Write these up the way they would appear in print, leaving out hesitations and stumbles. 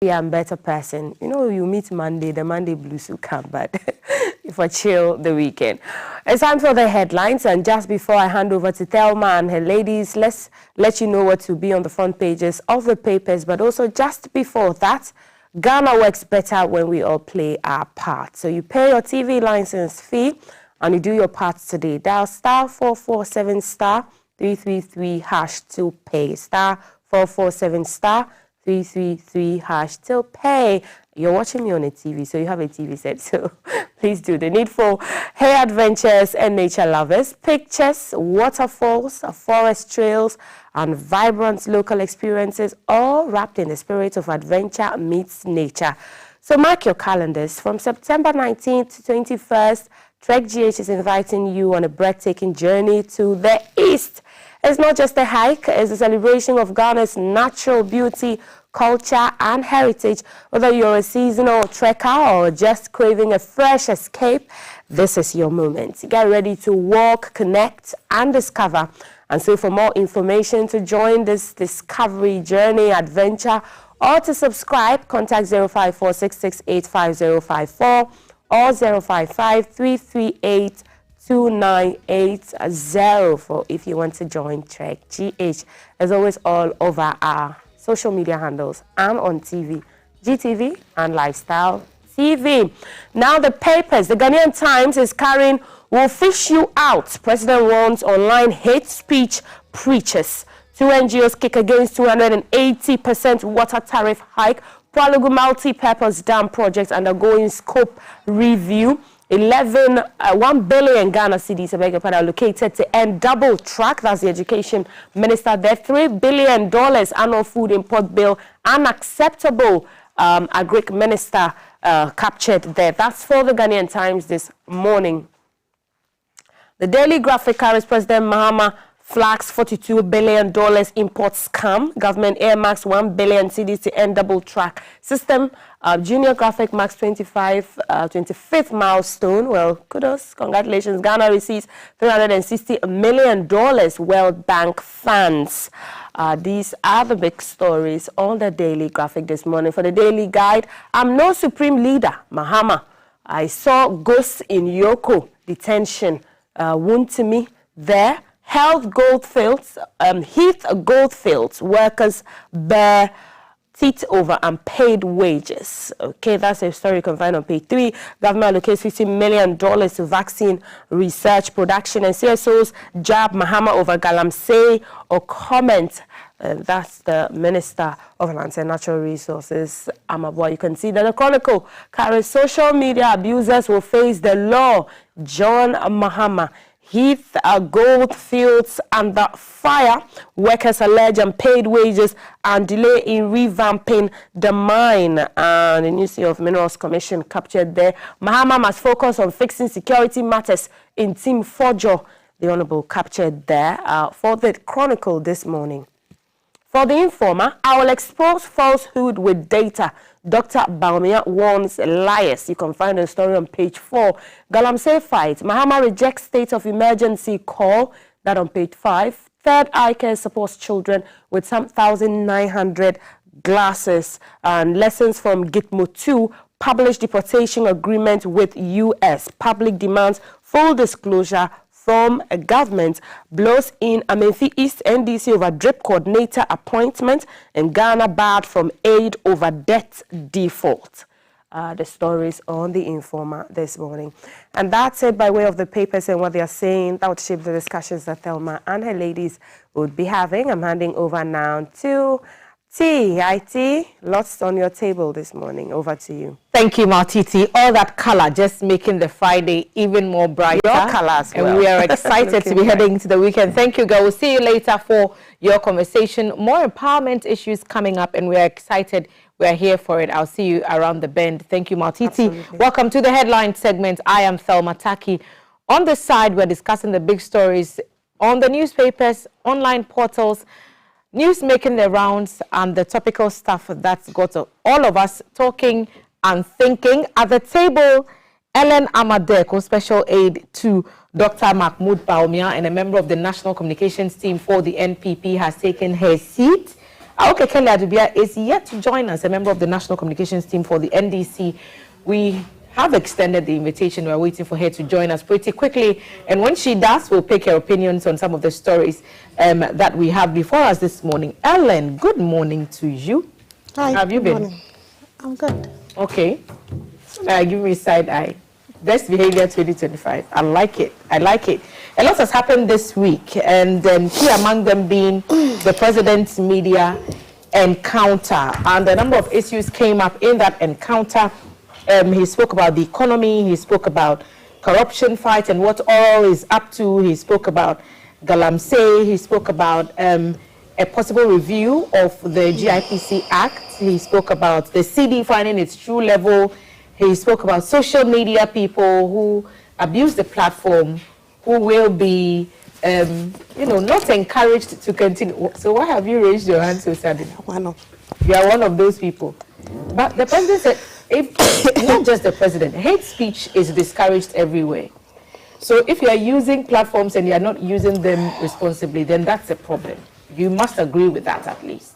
I'm a better person. You know, you meet Monday, the Monday blues will come, but for chill the weekend. It's time for the headlines, and just before I hand over to Thelma and her ladies, let's let you know what will be on the front pages of the papers, but also just before that, Ghana works better when we all play our part. So you pay your TV license fee and you do your part today. Dial star 447 star 333 hash to pay. Star 447 star 333 hash till pay. You're watching me on a TV, so you have a TV set, so please do. The Needful hair adventures and nature lovers, pictures, waterfalls, forest trails, and vibrant local experiences, all wrapped in the spirit of adventure meets nature. So mark your calendars. From September 19th to 21st, Trek GH is inviting you on a breathtaking journey to the east. It's not just a hike, it's a celebration of Ghana's natural beauty, culture, and heritage. Whether you're a seasonal trekker or just craving a fresh escape, this is your moment. Get ready to walk, connect, and discover. And so for more information to join this discovery journey adventure or to subscribe, contact 05466855054 or 055-338-2980 for if you want to join Trek GH. As always, all over our social media handles and on TV, GTV and Lifestyle TV. Now the papers, the Ghanaian Times is carrying "Will fish you out. President warns online hate speech preachers." Two NGOs kick against 280% water tariff hike. Pralugu multi-purpose dam project undergoing scope review. 1 billion Ghana cedis are allocated to end double track. That's the education minister there. $3 billion annual food import bill unacceptable. Agric minister captured there. That's for the Ghanaian Times this morning. The Daily Graphic carries President Mahama flags $42 billion import scam. Government earmarks 1 billion cedis to end double track system. Junior Graphic marks 25th milestone. Well, kudos, congratulations. Ghana receives $360 million World Bank funds. These are the big stories on the Daily Graphic this morning. For the Daily Guide, I'm no supreme leader, Mahama. I saw ghosts in Yoko detention. Wound to me there. Heath Goldfields, workers bear teeth over unpaid wages. Okay, that's a story you can find on page 3. Government allocates $50 million to vaccine research production, and CSOs jab Mahama over galamsey or comment. That's the Minister of Lands and Natural Resources, Amabwa. You can see that the Chronicle carries social media abusers will face the law. John Mahama. Heath Goldfields under fire. Workers allege unpaid wages and delay in revamping the mine. And the Ministry of Minerals Commission captured there. Mahama must focus on fixing security matters in Team Fojo. The Honorable captured there for the Chronicle this morning. For the Informer, I will expose falsehood with data. Dr. Baumia warns liars. You can find the story on page 4. Galamsey fight. Mahama rejects state of emergency call. That on page 5. Third Eye Care supports children with some 1,900 glasses. And lessons from Gitmo 2. Published deportation agreement with U.S. Public demands full disclosure from a government. Blows in Amenfi East NDC over drip coordinator appointment, and Ghana barred from aid over debt default. The stories on the Informer this morning. And that's it by way of the papers and what they are saying. That would shape the discussions that Thelma and her ladies would be having. I'm handing over now to IT. Lots on your table this morning. Over to you. Thank you, Martiti. All that color just making the Friday even more brighter. Your color as well. And we are excited to be heading into the weekend. Thank you, girl. We'll see you later for your conversation. More empowerment issues coming up, and we are excited. We are here for it. I'll see you around the bend. Thank you, Martiti. Absolutely. Welcome to the headline segment. I am Thelma Taki. On this side, we're discussing the big stories on the newspapers, online portals, news making the rounds, and the topical stuff that's got all of us talking and thinking. At the table, Ellen Amadeko, special aide to Dr. Mahmoud Baumia and a member of the National Communications team for the NPP, has taken her seat. Aoke Kelly Adubia is yet to join us, a member of the National Communications Team for the NDC. We have extended the invitation. We're waiting for her to join us pretty quickly. And when she does, we'll pick her opinions on some of the stories that we have before us this morning. Ellen, good morning to you. Hi. How have you been? Morning. I'm good. Okay. Give me a side eye. Best behavior 2025. I like it. I like it. A lot has happened this week, and key among them being the president's media encounter. And a number of issues came up in that encounter. He spoke about the economy. He spoke about corruption fight and what all is up to. He spoke about galamsey. He spoke about a possible review of the GIPC Act. He spoke about the CD finding its true level. He spoke about social media people who abuse the platform, who will be, not encouraged to continue. So why have you raised your hand so suddenly? Why not? You are one of those people. But the president said, not just the president, hate speech is discouraged everywhere. So if you are using platforms and you are not using them responsibly, then that's a problem. You must agree with that at least.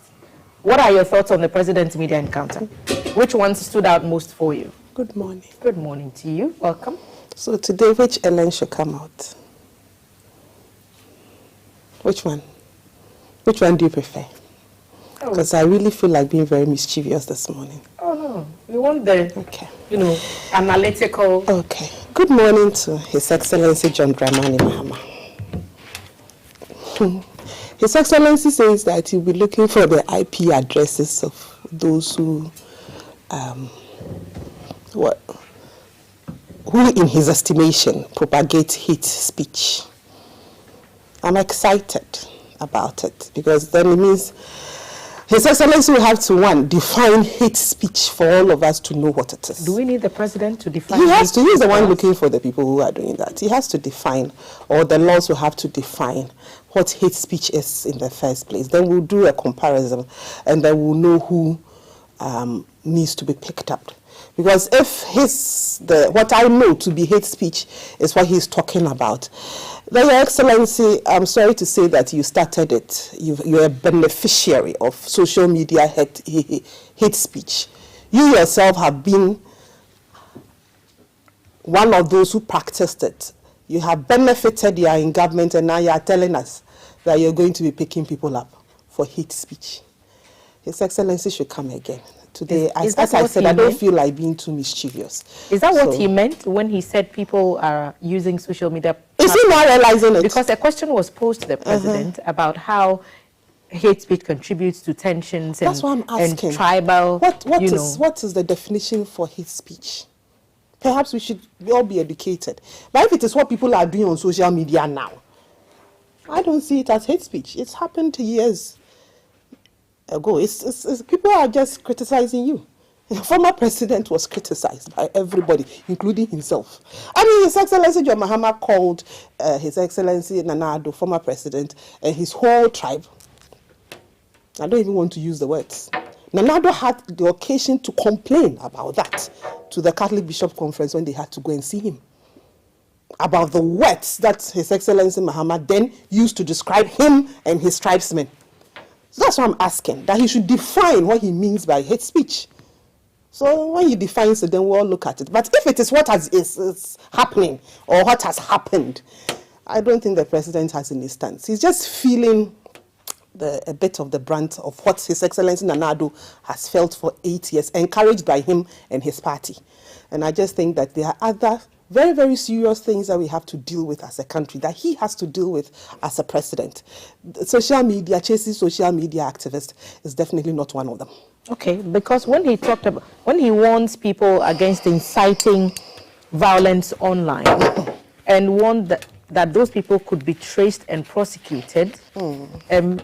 What are your thoughts on the president's media encounter? Which ones stood out most for you? Good morning. Good morning to you. Welcome. So today, which Ellen should come out? Which one? Which one do you prefer? Because I really feel like being very mischievous this morning. Oh, no. We want the, analytical. Okay. Good morning to His Excellency John Dramani Mahama. His Excellency says that he'll be looking for the IP addresses of those who in his estimation propagate hate speech. I'm excited about it because then it means His Excellency will have to, one, define hate speech for all of us to know what it is. Do we need the president to define? He has to. He's the one looking for the people who are doing that. He has to define, or the laws will have to define what hate speech is in the first place. Then we'll do a comparison and then we'll know who needs to be picked up. Because if what I know to be hate speech is what he's talking about, then Your Excellency, I'm sorry to say that you started it. You're a beneficiary of social media hate speech. You yourself have been one of those who practiced it. You have benefited, you are in government, and now you are telling us that you're going to be picking people up for hate speech. His Excellency should come again. Today, as I said, I don't feel like being too mischievous. Is that what he meant when he said people are using social media? Is he not realizing it? Because a question was posed to the president about how hate speech contributes to tensions and, that's what I'm asking. And tribal. What is the definition for hate speech? Perhaps we should all be educated. But if it is what people are doing on social media now, I don't see it as hate speech. It's happened years ago. It's people are just criticizing you. The former president was criticized by everybody, including himself. I mean, His Excellency John Mahama called His Excellency Nana Addo, former president, and his whole tribe. I don't even want to use the words. Nana Addo had the occasion to complain about that to the Catholic Bishop Conference when they had to go and see him, about the words that His Excellency Mahama then used to describe him and his tribesmen. So that's what I'm asking, that he should define what he means by hate speech. So when he defines it, then we'll all look at it. But if it is what is happening or what has happened, I don't think the president has any stance. He's just feeling a bit of the brunt of what His Excellency Nana Addo has felt for 8 years, encouraged by him and his party. And I just think that there are other very, very serious things that we have to deal with as a country, that he has to deal with as a president. Social media, chasing social media activists is definitely not one of them. Okay, because when he warns people against inciting violence online and warned that those people could be traced and prosecuted,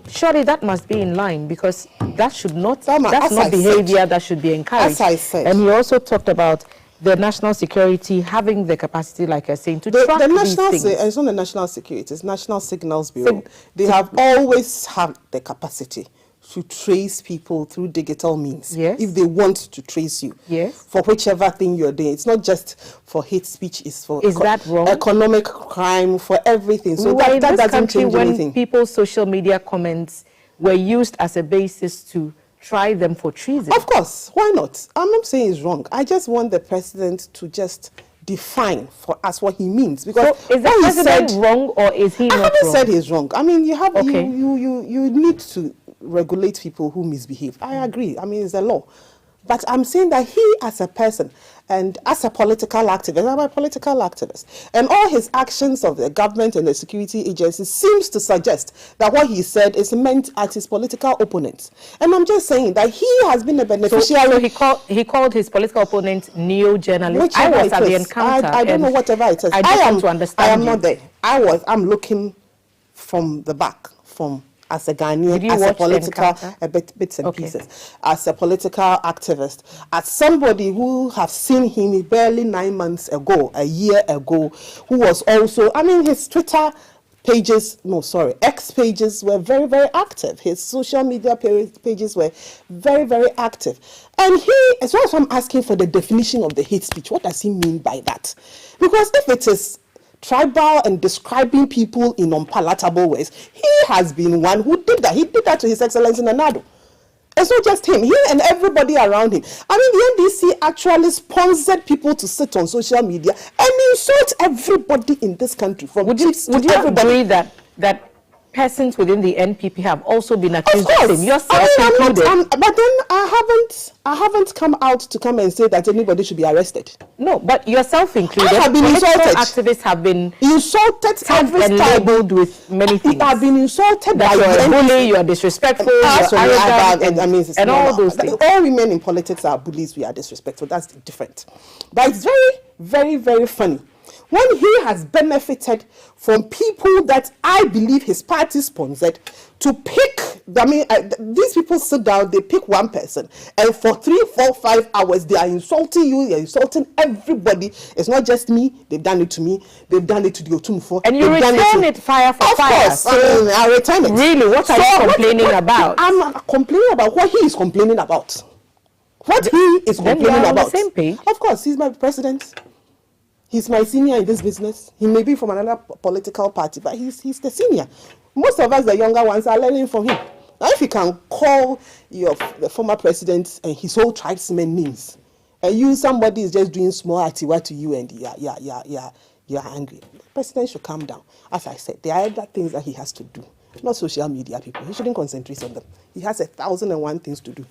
surely that must be in line, because that should not, that's not behavior that should be encouraged. As I said. And he also talked about the national security having the capacity, like you're saying, to track these things. It's not the national security, it's National Signals Bureau. They have always had the capacity to trace people through digital means. Yes. If they want to trace you. Yes. For whichever thing you're doing. It's not just for hate speech, it's for that wrong? Economic crime, for everything. So that doesn't change anything. When people's social media comments were used as a basis to try them for treason. Of course, why not? I'm not saying it's wrong. I just want the president to just define for us what he means. Because so is the president wrong, or is he not wrong? I haven't said he's wrong. I mean, you have okay. you need to regulate people who misbehave. I agree. I mean, it's the law. But I'm saying that he, as a person and as a political activist, I'm a political activist, and all his actions of the government and the security agencies seems to suggest that what he said is meant at his political opponents. And I'm just saying that he has been a beneficiary. So he called his political opponent neo-journalist. I was at the encounter. I don't know whatever it is. I just want to understand. I am not there. I'm looking from the back, as a Ghanaian, as a political, bits and pieces, as a political activist, as somebody who have seen him barely 9 months ago, a year ago, who was also, I mean, his Twitter pages, X pages were very, very active. His social media pages were very, very active. And as well as I'm asking for the definition of the hate speech, what does he mean by that? Because if it is tribal and describing people in unpalatable ways, he has been one who did that. He did that to His Excellency Nanado. It's not just him, he and everybody around him. I mean, the NDC actually sponsored people to sit on social media and insult everybody in this country. Would you agree that persons within the NPP have also been accused of him, yourself included? But then I haven't come out to come and say that anybody should be arrested. No, but yourself included. I have been insulted. Activists have been insulted every time, labeled with many things. I have been insulted that you are a bully, you are disrespectful, you are arrogant, and all those things. All women in politics are bullies. We are disrespectful. That's different. But it's very, very, very funny when he has benefited from people that I believe his party sponsored to pick. I mean, these people sit down, they pick one person, and for 3, 4, 5 hours, they are insulting you, they are insulting everybody. It's not just me, they've done it to me, they've done it to the Otunfo. And you return it fire for fire. Of course, I return it. Really, what are you complaining about? I'm complaining about what he is complaining about. What he is complaining about. On the same page? Of course, he's my president. He's my senior in this business. He may be from another political party, but he's the senior. Most of us, the younger ones, are learning from him. Now, if you can call the former president and his whole tribesmen names, and somebody is just doing small atiwa to you, and you're angry, the president should calm down. As I said, there are other things that he has to do, not social media people. He shouldn't concentrate on them. He has 1,001 things to do.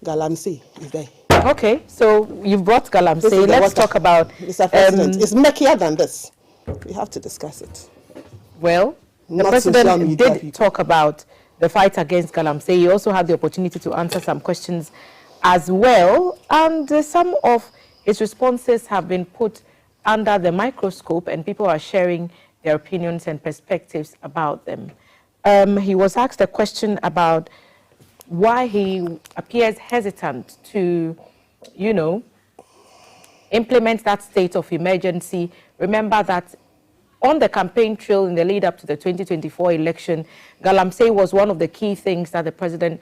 Galamsey is there. Okay, so you've brought galamsey. Let's talk about... Mr. President, it's murkier than this. We have to discuss it. Well, the president did talk about the fight against galamsey. He also had the opportunity to answer some questions as well. And some of his responses have been put under the microscope, and people are sharing their opinions and perspectives about them. He was asked a question about why he appears hesitant to, implement that state of emergency. Remember that on the campaign trail in the lead up to the 2024 election, galamsey was one of the key things that the president,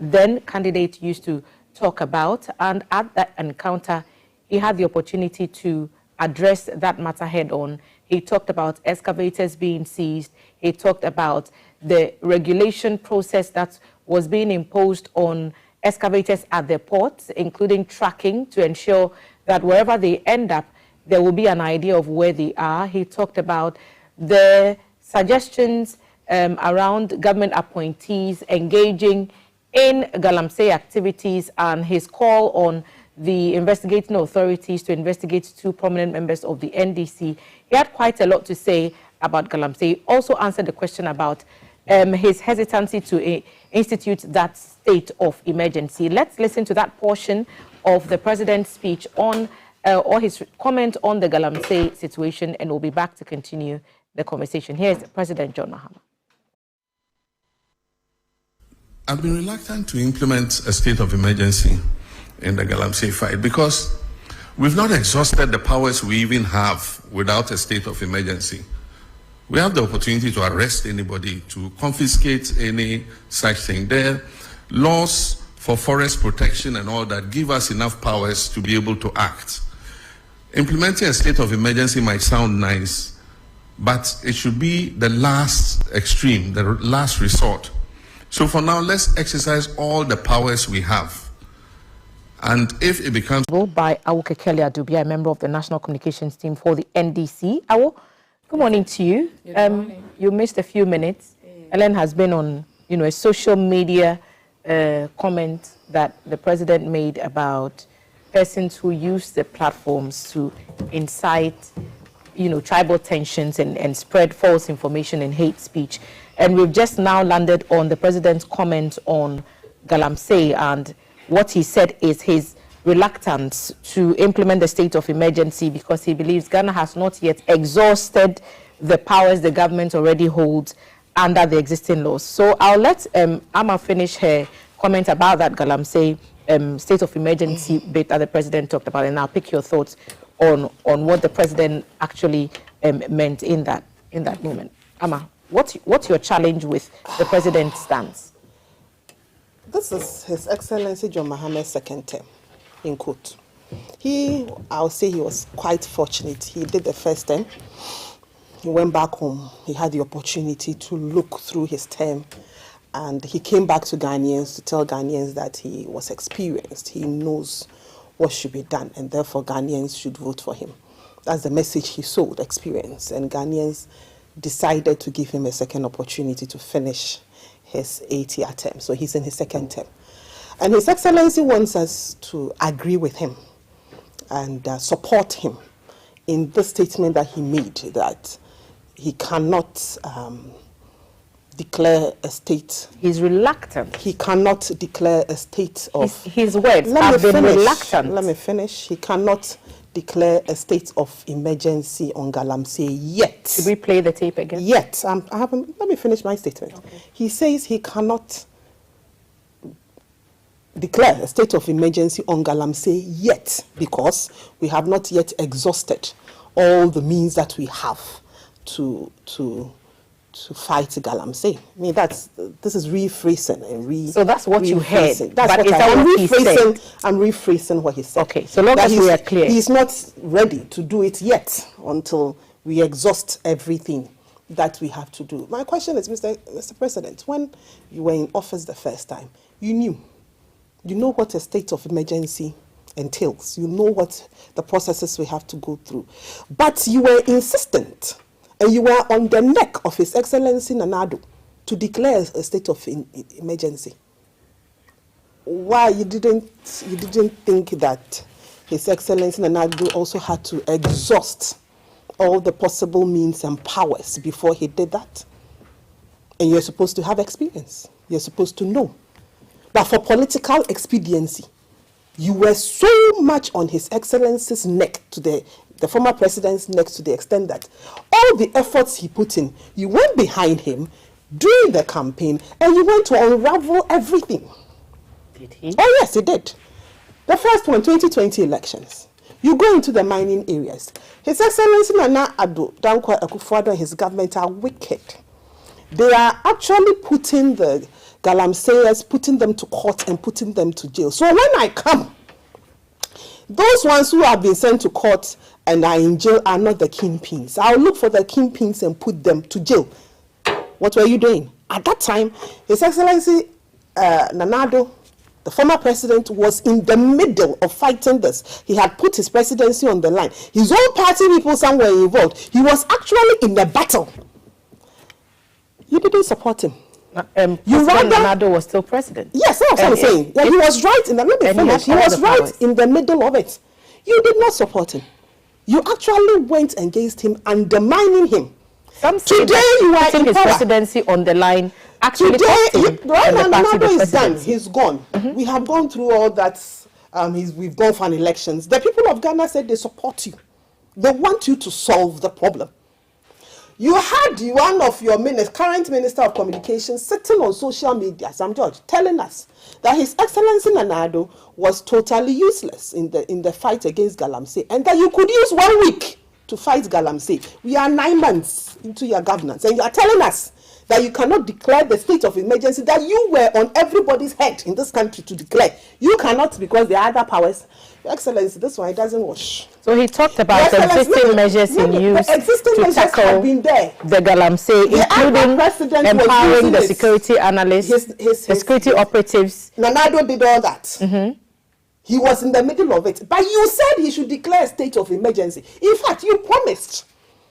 then candidate, used to talk about. And at that encounter, he had the opportunity to address that matter head on. He talked about excavators being seized. He talked about the regulation process that was being imposed on excavators at the ports, including tracking to ensure that wherever they end up, there will be an idea of where they are. He talked about the suggestions around government appointees engaging in galamsey activities and his call on the investigating authorities to investigate 2 prominent members of the NDC. He had quite a lot to say about galamsey. He also answered the question about his hesitancy to institute that state of emergency. Let's listen to that portion of the president's speech on or his comment on the galamsey situation, and we'll be back to continue the conversation. Here's President John Mahama. I've been reluctant to implement a state of emergency in the galamsey fight because we've not exhausted the powers we even have without a state of emergency. We have the opportunity to arrest anybody, to confiscate any such thing. There are laws for forest protection and all that give us enough powers to be able to act. Implementing a state of emergency might sound nice, but it should be the last extreme, the last resort. So for now, let's exercise all the powers we have. And if it becomes... By Awo Kekele Adubia, a member of the National Communications Team for the NDC. Awo, good morning to you. Good morning. You missed a few minutes. Ellen has been on, a social media comment that the president made about persons who use the platforms to incite, tribal tensions and spread false information and hate speech. And we've just now landed on the president's comment on galamsey, and what he said is his reluctance to implement the state of emergency because he believes Ghana has not yet exhausted the powers the government already holds under the existing laws. So I'll let Amma finish her comment about that galamsey state of emergency bit that the president talked about, and I'll pick your thoughts on what the president actually meant in that moment. Amma, what's your challenge with the president's stance? This is His Excellency John Mahama's second term, in quote. I'll say he was quite fortunate. He did the first term. He went back home. He had the opportunity to look through his term, and he came back to Ghanaians to tell Ghanaians that he was experienced. He knows what should be done, and therefore Ghanaians should vote for him. That's the message he sold, experience, and Ghanaians decided to give him a second opportunity to finish his 8-year term. So he's in his second term. And His Excellency wants us to agree with him and support him in the statement that he made, that he cannot declare a state. He's reluctant. He cannot declare a state of... His words have been reluctant. Let me finish. He cannot declare a state of emergency on galamsey yet. Should we play the tape again? Yet. Let me finish my statement. Okay. He says he cannot declare a state of emergency on galamsey yet because we have not yet exhausted all the means that we have to fight galamsey. I mean, this is rephrasing and so that's what you heard. That's what I'm rephrasing. I'm rephrasing what he said. Okay, so long as we are clear. He's not ready to do it yet until we exhaust everything that we have to do. My question is, Mr. President, when you were in office the first time, you know what a state of emergency entails. You know what the processes we have to go through. But you were insistent, and you were on the neck of His Excellency Nana Addo to declare a state of emergency. Why you didn't think that His Excellency Nana Addo also had to exhaust all the possible means and powers before he did that? And you're supposed to have experience. You're supposed to know. But for political expediency, you were so much on His Excellency's neck, to the former president's neck, to the extent that all the efforts he put in, you went behind him during the campaign and you went to unravel everything. Did he? Oh yes, he did. The first one, 2020 elections. You go into the mining areas. His Excellency Nana Addo Dankwa Akufo-Addo and his government are wicked. They are actually putting the galamseyers, putting them to court and putting them to jail. So when I come, those ones who have been sent to court and are in jail are not the kingpins. I'll look for the kingpins and put them to jail. What were you doing? At that time, His Excellency Nana Addo, the former president, was in the middle of fighting this. He had put his presidency on the line. His own party people somewhere involved. He was actually in the battle. You didn't support him. You rather Nana Addo was still president. Yes, that's what I'm saying. Yeah, he was right in the middle. He was right in the middle of it. You did not support him. You actually went against him, undermining him. Some say today you are in his power. Presidency on the line. Actually, today, right now, Nana Addo is done. He's gone. We have gone through all that. We've gone for elections. The people of Ghana said they support you. They want you to solve the problem. You had one of your current Minister of Communications sitting on social media, Sam George, telling us that His Excellency Nana Addo was totally useless in the fight against galamsey, and that you could use 1 week to fight galamsey. We are 9 months into your governance, and you are telling us that you cannot declare the state of emergency that you were on everybody's head in this country to declare. You cannot, because there are other powers. Your Excellency, this one, it doesn't wash. So he talked about the existing measures in use to tackle the galamsey, including empowering the security analysts, the security operatives. Nanado did all that. He was in the middle of it. But you said he should declare a state of emergency. In fact, you promised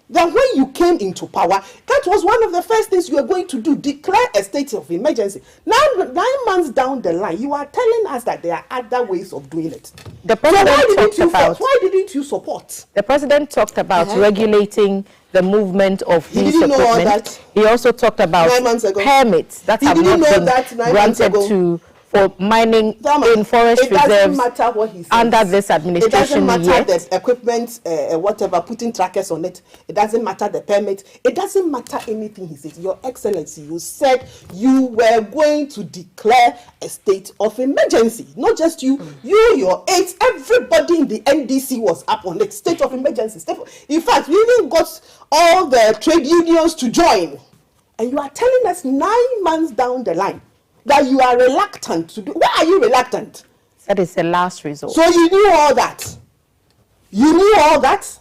that when you came into power, that was one of the first things you were going to do, declare a state of emergency. Now, 9 months down the line, you are telling us that there are other ways of doing it. The president why didn't you support? The president talked about regulating the movement of his equipment. He also talked about permits that have not been granted for mining in forest reserves. It doesn't matter what he says. Under this administration. It doesn't matter the equipment, whatever, putting trackers on it. It doesn't matter the permit. It doesn't matter anything he says. Your Excellency, you said you were going to declare a state of emergency. Not just you, your aides, everybody in the NDC was up on it. State of emergency. In fact, we even got all the trade unions to join. And you are telling us 9 months down the line that you are reluctant to do. Why are you reluctant? That is the last resort. So you knew all that. You knew all that,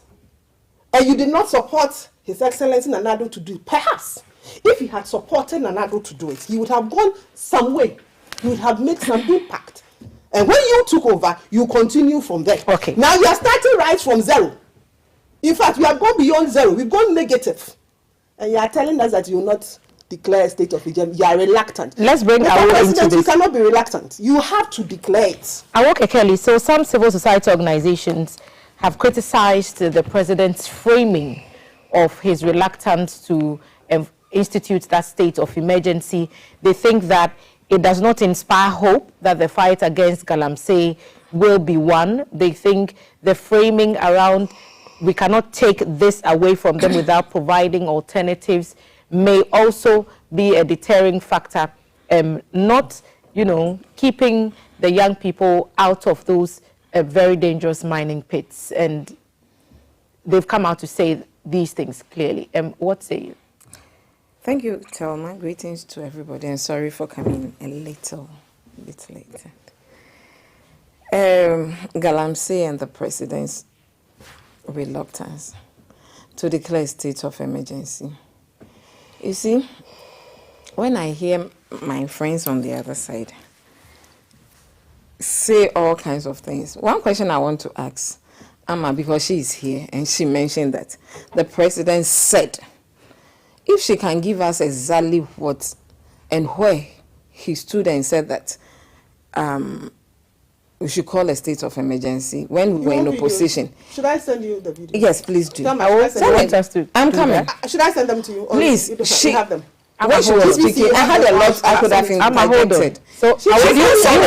and you did not support His Excellency Nanado to do it. Perhaps, if he had supported Nanado to do it, he would have gone some way. He would have made some impact. And when you took over, you continue from there. Okay. Now you are starting right from zero. In fact, we have gone beyond zero. We've gone negative. And you are telling us that you will not declare a state of emergency. You are reluctant. Let's bring Awo into this. You cannot be reluctant. You have to declare it. Awo Kelly, so some civil society organizations have criticized the president's framing of his reluctance to institute that state of emergency. They think that it does not inspire hope that the fight against galamsey will be won. They think the framing around we cannot take this away from them without providing alternatives may also be a deterring factor, not, keeping the young people out of those very dangerous mining pits. And they've come out to say these things clearly. What say you? Thank you, Thelma. Greetings to everybody, and sorry for coming a little bit later. Galamsey and the president's reluctance to declare a state of emergency. You see, when I hear my friends on the other side say all kinds of things, one question I want to ask Amma, because she is here, and she mentioned that the president said, if she can give us exactly what and where he stood and said that we should call a state of emergency when we were in opposition. Should I send you the video? Yes, please do. I'm coming. Should I send them to you? Please. She have them. When she was speaking, I had a lot I could have interjected. So you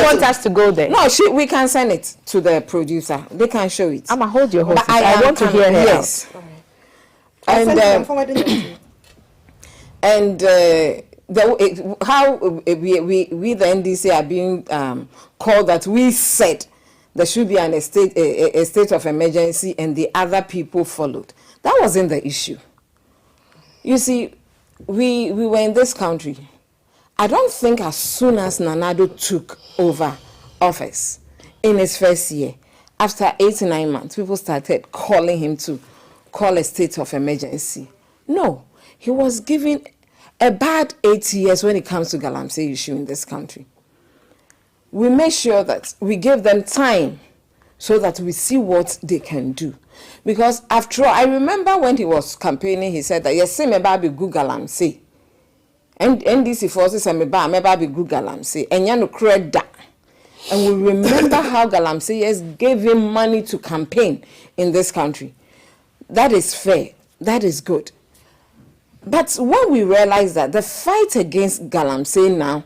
want us to go there? No, we can send it to the producer. They can show it. I'ma hold your horses. I want to hear her. Yes. How we the NDC are being called that we said there should be a state of emergency and the other people followed. That wasn't the issue. You see, we were in this country. I don't think as soon as Nanado took over office in his first year, after 8 to 9 months, people started calling him to call a state of emergency. No, he was given a bad 8 years when it comes to galamsey issue in this country. We make sure that we give them time so that we see what they can do. Because after all, I remember when he was campaigning, he said that, yes, say me be good galamsey. And NDC forces me be good galamsey. And you know, credit that. And we remember how galamseyers gave him money to campaign in this country. That is fair. That is good. But when we realized that the fight against galamsey now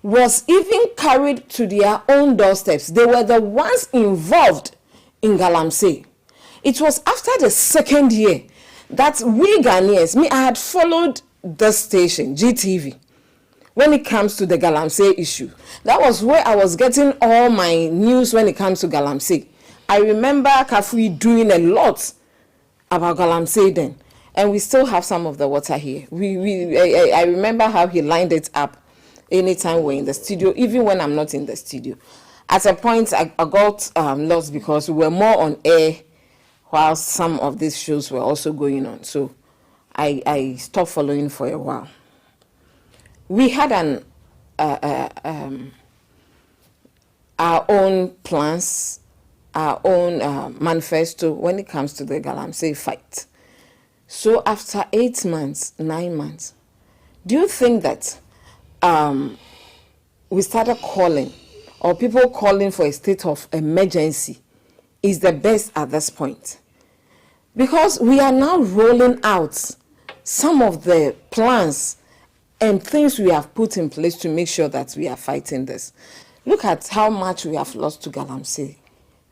was even carried to their own doorsteps, they were the ones involved in galamsey. It was after the second year that we Ghanaians, I had followed the station, GTV, when it comes to the galamsey issue. That was where I was getting all my news when it comes to galamsey. I remember Kafui doing a lot about galamsey then. and we still have some of the water here. I remember how he lined it up anytime we're in the studio, even when I'm not in the studio. At a point, I got lost because we were more on air while some of these shows were also going on. So I stopped following for a while. We had our own plans, our own manifesto when it comes to the galamsey fight. So after 8 months, 9 months, do you think that we started calling, or people calling for a state of emergency is the best at this point? Because we are now rolling out some of the plans and things we have put in place to make sure that we are fighting this. Look at how much we have lost to galamsey.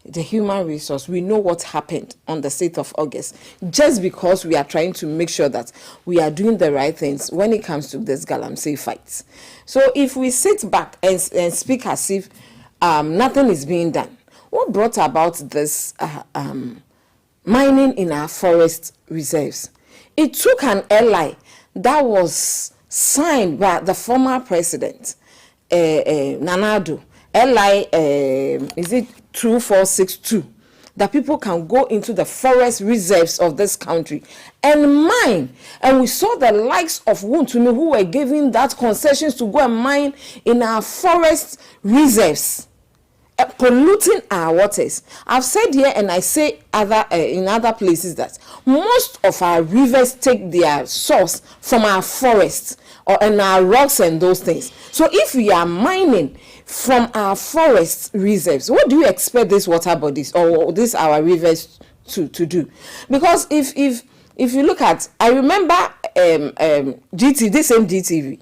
The human resource, we know what happened on the 6th of August, just because we are trying to make sure that we are doing the right things when it comes to this galamsey fight. So if we sit back and speak as if nothing is being done, what brought about this mining in our forest reserves? It took an ally that was signed by the former president, Nanado, LI, is it 2462, that people can go into the forest reserves of this country and mine. And we saw the likes of Wontumi who were giving that concessions to go and mine in our forest reserves, polluting our waters. I've said here, and I say in other places, that most of our rivers take their source from our forests and our rocks and those things. So if we are mining from our forest reserves, what do you expect these water bodies or these our rivers to do? Because if you look at, I remember this same GTV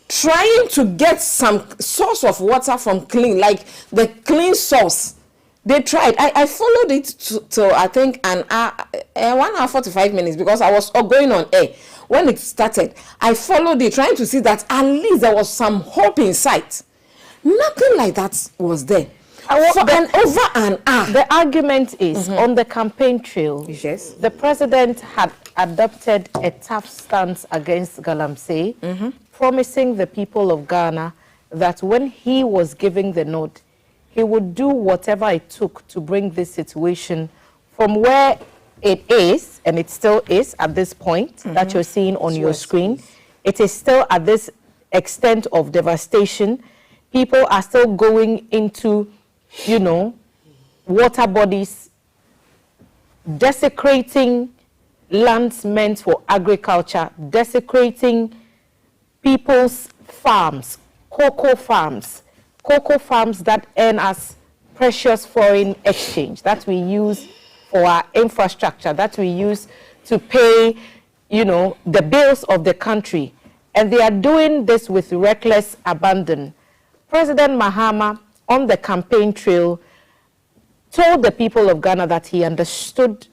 trying to get some source of water from clean, like the clean source. They tried. I followed it to I think an hour, 1 hour 45 minutes, because I was going on air when it started. I followed it, trying to see that at least there was some hope in sight. Nothing like that was there. Over an hour. The argument is on the campaign trail. Yes. The president had adopted a tough stance against galamsey, promising the people of Ghana that when he was giving the nod, he would do whatever it took to bring this situation from where it is, and it still is at this point that you're seeing on your screen. It is still at this extent of devastation. People are still going into, water bodies, desecrating lands meant for agriculture, desecrating people's farms, cocoa farms that earn us precious foreign exchange that we use for our infrastructure, that we use to pay, the bills of the country. And they are doing this with reckless abandon. President Mahama, on the campaign trail, told the people of Ghana that he understood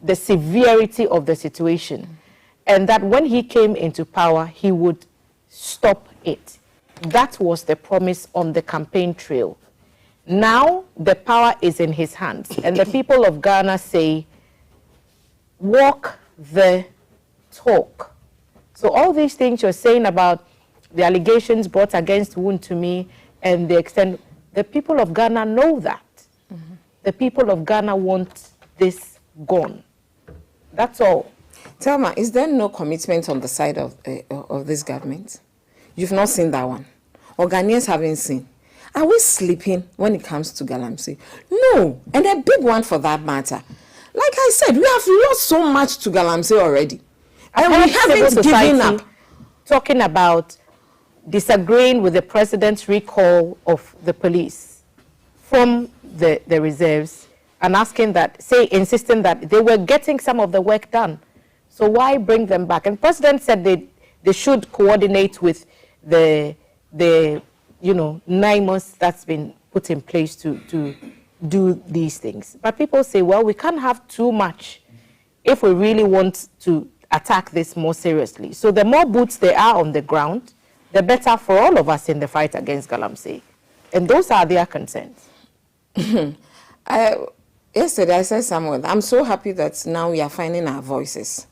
the severity of the situation and that when he came into power, he would stop it. That was the promise on the campaign trail. Now, the power is in his hands, and the people of Ghana say, walk the talk. So all these things you're saying about the allegations brought against Wontumi and the extent, the people of Ghana know that. The people of Ghana want this gone. That's all. Thelma, is there no commitment on the side of this government? You've not seen that one. Or Ghanaians haven't seen. Are we sleeping when it comes to galamsey? No, and a big one for that matter. Like I said, we have lost so much to galamsey already. And we haven't given up. Talking about disagreeing with the president's recall of the police from the reserves and asking that, insisting that they were getting some of the work done. So why bring them back? And the president said they should coordinate with the NIMOS that's been put in place to do these things. But people say, well, we can't have too much if we really want to attack this more seriously. So the more boots there are on the ground, the better for all of us in the fight against galamsey. And those are their concerns. Yesterday I said somewhere, I'm so happy that now we are finding our voices.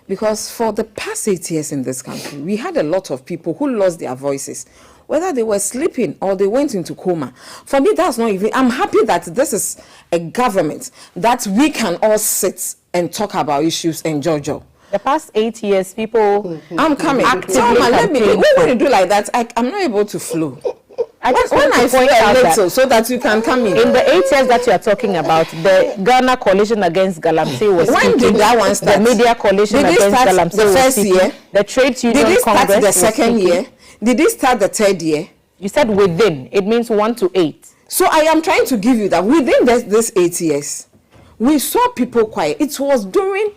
Because for the past 8 years in this country, we had a lot of people who lost their voices, whether they were sleeping or they went into coma. For me, that's not even, I'm happy that this is a government that we can all sit and talk about issues and jojo. The past 8 years, people I'm coming. Thelma, let me, when you do like that, I'm not able to flow. I just When want I to point flow a out little that so that you can come in. in the 8 years that you are talking about, the Ghana coalition against galamsey was When speaking. did that one start? The media coalition Did it against start galamsey the was first speaking. year? The trade union Did it start Congress the was second speaking. year? Did it start the third year? You said within. It means 1 to 8. So I am trying to give you that within this 8 years, we saw people quiet. It was during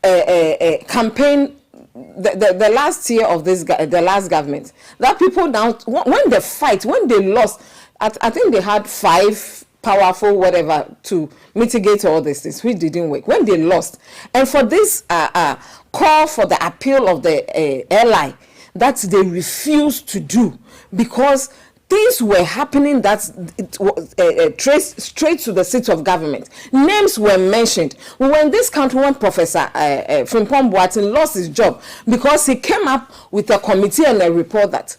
a campaign, the last year of the last government, that people now, when they fight, when they lost, I think they had 5 powerful whatever to mitigate all these things, which didn't work. When they lost, and for this call for the appeal of the airline, that they refused to do because things were happening that traced straight to the seat of government. Names were mentioned. We were in this country when Professor Frimpong Boateng lost his job because he came up with a committee and a report that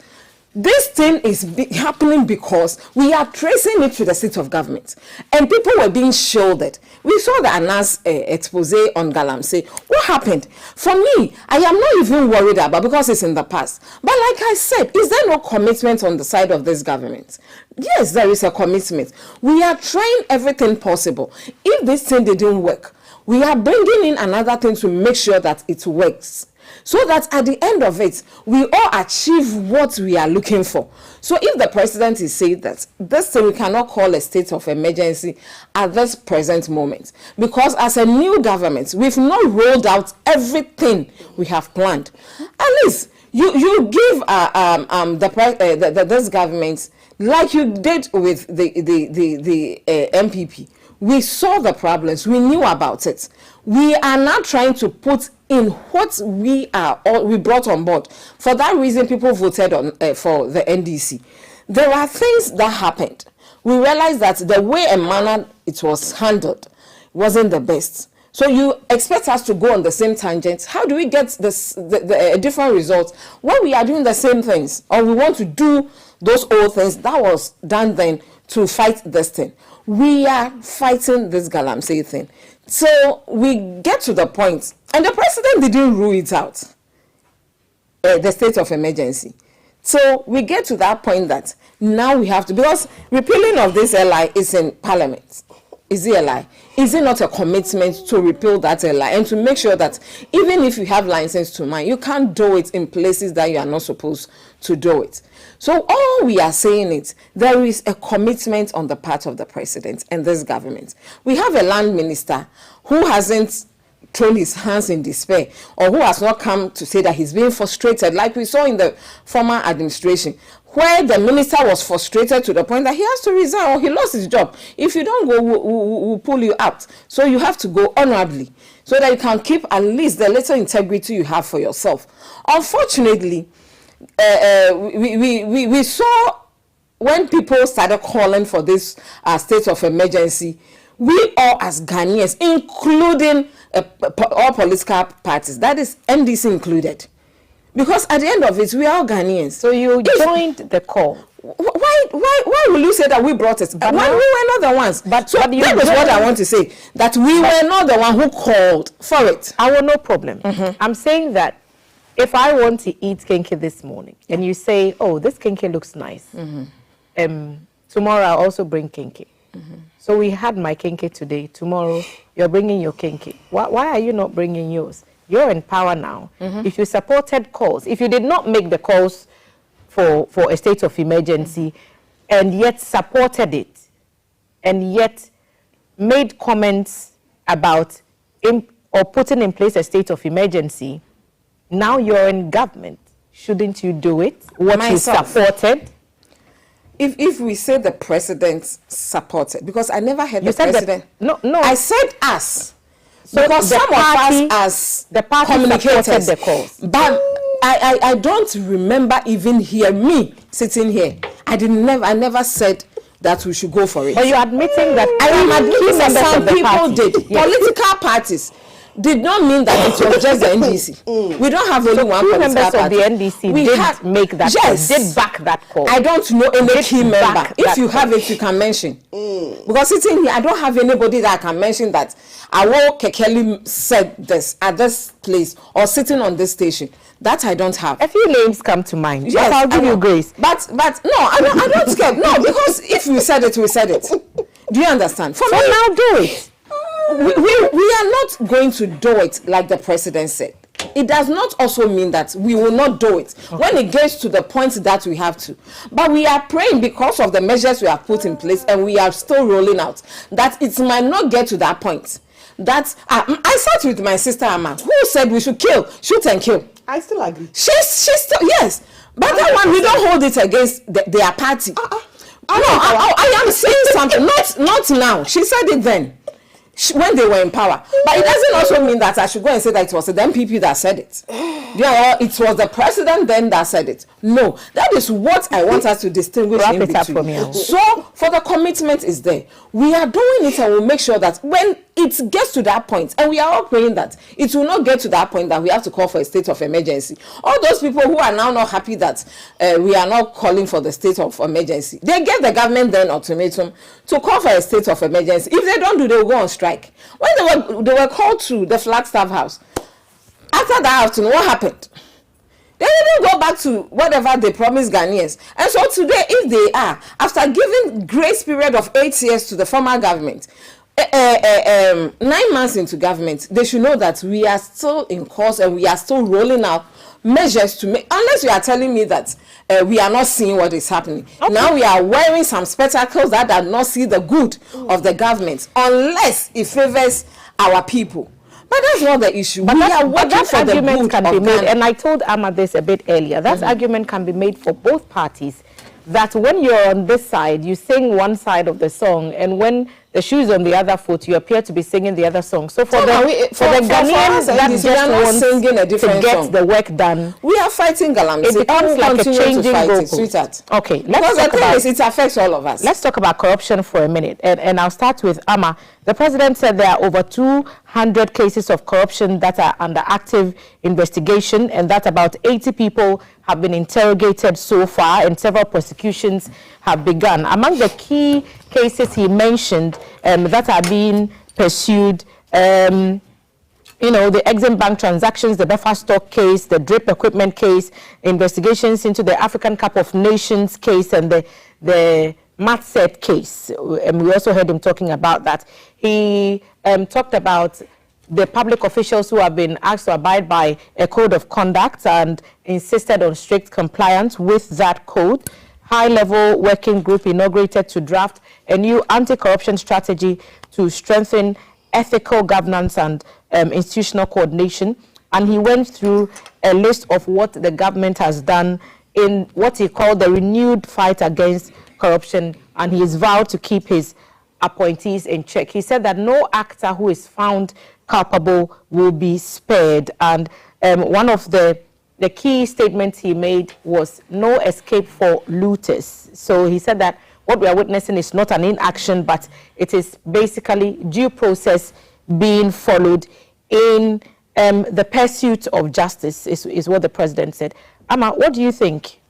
this thing is happening because we are tracing it to the seat of government. And people were being shielded. We saw the announced expose on galamsey. What happened? For me, I am not even worried about because it's in the past. But like I said, is there no commitment on the side of this government? Yes, there is a commitment. We are trying everything possible. If this thing didn't work, we are bringing in another thing to make sure that it works. So that at the end of it, we all achieve what we are looking for. So if the president is saying that this thing we cannot call a state of emergency at this present moment, because as a new government, we've not rolled out everything we have planned. At least you give this government, like you did with the MPP. We saw the problems. We knew about it. We are now trying to put in what we brought on board. For that reason, people voted on for the NDC. There are things that happened. We realized that the way and manner it was handled wasn't the best. So you expect us to go on the same tangent. How do we get the different results when we are doing the same things? Or we want to do those old things that was done then to fight this thing. We are fighting this galamsey thing. So we get to the point, and the president didn't rule it out, the state of emergency. So we get to that point that now we have to, because repealing of this LI is in Parliament. Is it a lie? Is it not a commitment to repeal that LI and to make sure that even if you have license to mine, you can't do it in places that you are not supposed to do it? So all we are saying is there is a commitment on the part of the president and this government. We have a land minister who hasn't thrown his hands in despair or who has not come to say that he's being frustrated, like we saw in the former administration, where the minister was frustrated to the point that he has to resign or he lost his job. If you don't go, we'll pull you out. So you have to go honorably so that you can keep at least the little integrity you have for yourself. Unfortunately, we saw when people started calling for this state of emergency, we all as Ghanaians, including all political parties, that is NDC included, because at the end of it, we are all Ghanaians. So you joined the call. Why will you say that we brought it? When we were not the ones. But that was what I want to say, that we were not the one who called for it. I will no problem. I'm saying that if I want to eat kenke this morning and you say, oh, this kenke looks nice, tomorrow I'll also bring kenke. So we had my kenke today. Tomorrow you're bringing your kenke. Why are you not bringing yours? You're in power now. If you supported calls, if you did not make the calls for a state of emergency and yet supported it and yet made comments about or putting in place a state of emergency, now you're in government. Shouldn't you do it? What you supported? If we say the president supported, because I never heard You the said president. no. I said us. So because the some party, of us as the party communicators, supported the calls. But I don't remember even hear me sitting here. I never said that we should go for it. But you're admitting that I am admitting that some people did. Yes. Political parties, did not mean that it was just the NDC. We don't have only one political members party. of the NDC did make that call, did back that call. I don't know any key member. If you have it, you can mention. Because sitting here, I don't have anybody that I can mention that Awo Kekeli said this at this place or sitting on this station. That I don't have. A few names come to mind. Yes, but I'll give you grace. But no, I don't care. No, because if we said it, we said it. Do you understand? For me, now do it. We are not going to do it like the president said. It does not also mean that we will not do it when it gets to the point that we have to. But we are praying because of the measures we have put in place and we are still rolling out that it might not get to that point. That I sat with my sister Amma, who said we should shoot and kill. I still agree. She's still, yes. But that one, we don't hold it against their party. No, I am saying something. Not now. She said it then. When they were in power. But it doesn't also mean that I should go and say that it was the MPP that said it. Yeah, it was the president then that said it. No, that is what I want us to distinguish in between. So, for the commitment is there. We are doing it and we'll make sure that when it gets to that point, and we are all praying that it will not get to that point that we have to call for a state of emergency. All those people who are now not happy that we are not calling for the state of emergency, they get the government then ultimatum to call for a state of emergency. If they don't do, they will go on strike. When they were called to the Flagstaff House, after that afternoon, what happened? They didn't go back to whatever they promised Ghanaians. And so today, if they are, after giving grace period of 8 years to the former government, 9 months into government, they should know that we are still in course and we are still rolling out measures to make, unless you are telling me that we are not seeing what is happening. Okay. Now we are wearing some spectacles that do not see the good of the government, unless it favors our people. But that's not the issue. But that argument can be made, and I told Amma this a bit earlier, that argument can be made for both parties, that when you're on this side, you sing one side of the song, and when the shoe is on the other foot, you appear to be singing the other song. So for the Ghanaians that just want to get the work done, we are fighting galamsey. It becomes like a changing goalpost. Okay, because the thing is, it affects all of us. Let's talk about corruption for a minute, and I'll start with Amma. The president said there are over 200 cases of corruption that are under active investigation, and that about 80 people have been interrogated so far, and several prosecutions have begun. Among the key cases he mentioned that are being pursued, the Exim Bank transactions, the Befa stock case, the drip equipment case, investigations into the African Cup of Nations case, and the Matset case. And we also heard him talking about that. He talked about the public officials who have been asked to abide by a code of conduct and insisted on strict compliance with that code. High-level working group inaugurated to draft a new anti-corruption strategy to strengthen ethical governance and institutional coordination. And he went through a list of what the government has done in what he called the renewed fight against corruption, and he is vowed to keep his appointees in check. He said that no actor who is found culpable will be spared. And one of the key statements he made was no escape for looters. So he said that what we are witnessing is not an inaction, but it is basically due process being followed in the pursuit of justice, is what the president said. Amma, what do you think?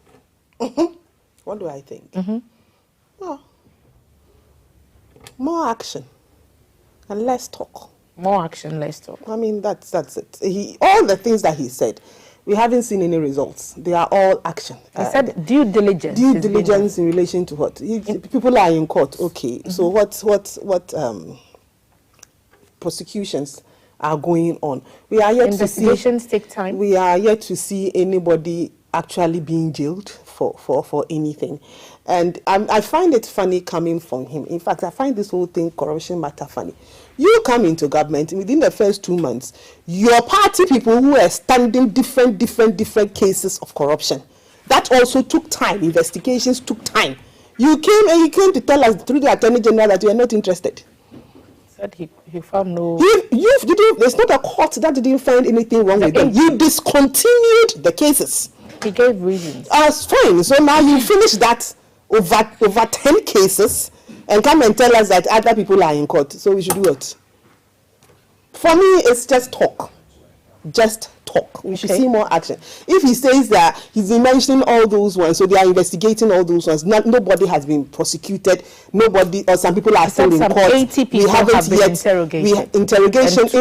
What do I think? Well, more action and less talk. More action, less talk. I mean, that's it. All the things that he said, we haven't seen any results. They are all action. He said due diligence. Due diligence in relation to what? People are in court. Okay, so what prosecutions are going on? We are yet investigations take time. We are yet to see anybody actually being jailed for anything. And I find it funny coming from him. In fact, I find this whole thing, corruption matter, funny. You come into government, within the first 2 months, your party people who are standing different cases of corruption. That also took time. Investigations took time. You came to tell us through the Attorney General that you are not interested. Said he found no... There's not a court that didn't find anything wrong with them. You discontinued the cases. He gave reasons. Fine. So now you finish that over 10 cases and come and tell us that other people are in court. So we should do what? For me, it's just talk. Just talk. We should see more action. If he says that he's been mentioning all those ones, so they are investigating all those ones, nobody has been prosecuted, nobody, or some people are still in court. 80 people we haven't have been yet. interrogated.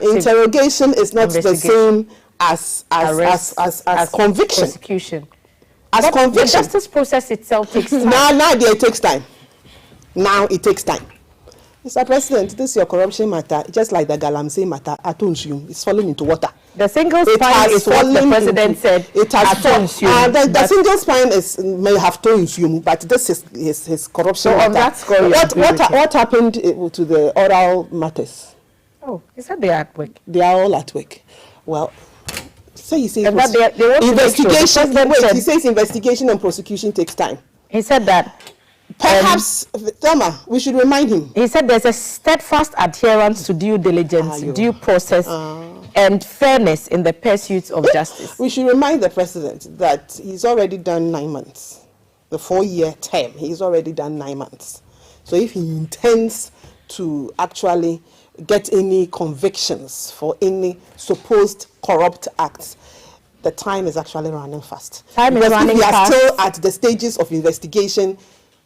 Interrogation is not the same as conviction. Prosecution. As conviction. The justice process itself takes time. Now it takes time. Now it takes time. Mr. President, this is your corruption matter, just like the galamsey matter, it's falling into water. The single spine is what the president said. It has the single spine may have consumed, but this is his corruption matter. What happened to the oral matters? Oh, he said they are at work. They are all at work. Well, so you say investigation. He says investigation and prosecution takes time. He said that. Perhaps, Thelma, we should remind him. He said there's a steadfast adherence to due diligence, due process, and fairness in the pursuit of justice. We should remind the president that he's already done 9 months. The 4-year term, he's already done 9 months. So if he intends to actually get any convictions for any supposed corrupt acts, the time is actually running fast. Time is running fast. We are fast. still at the stages of investigation,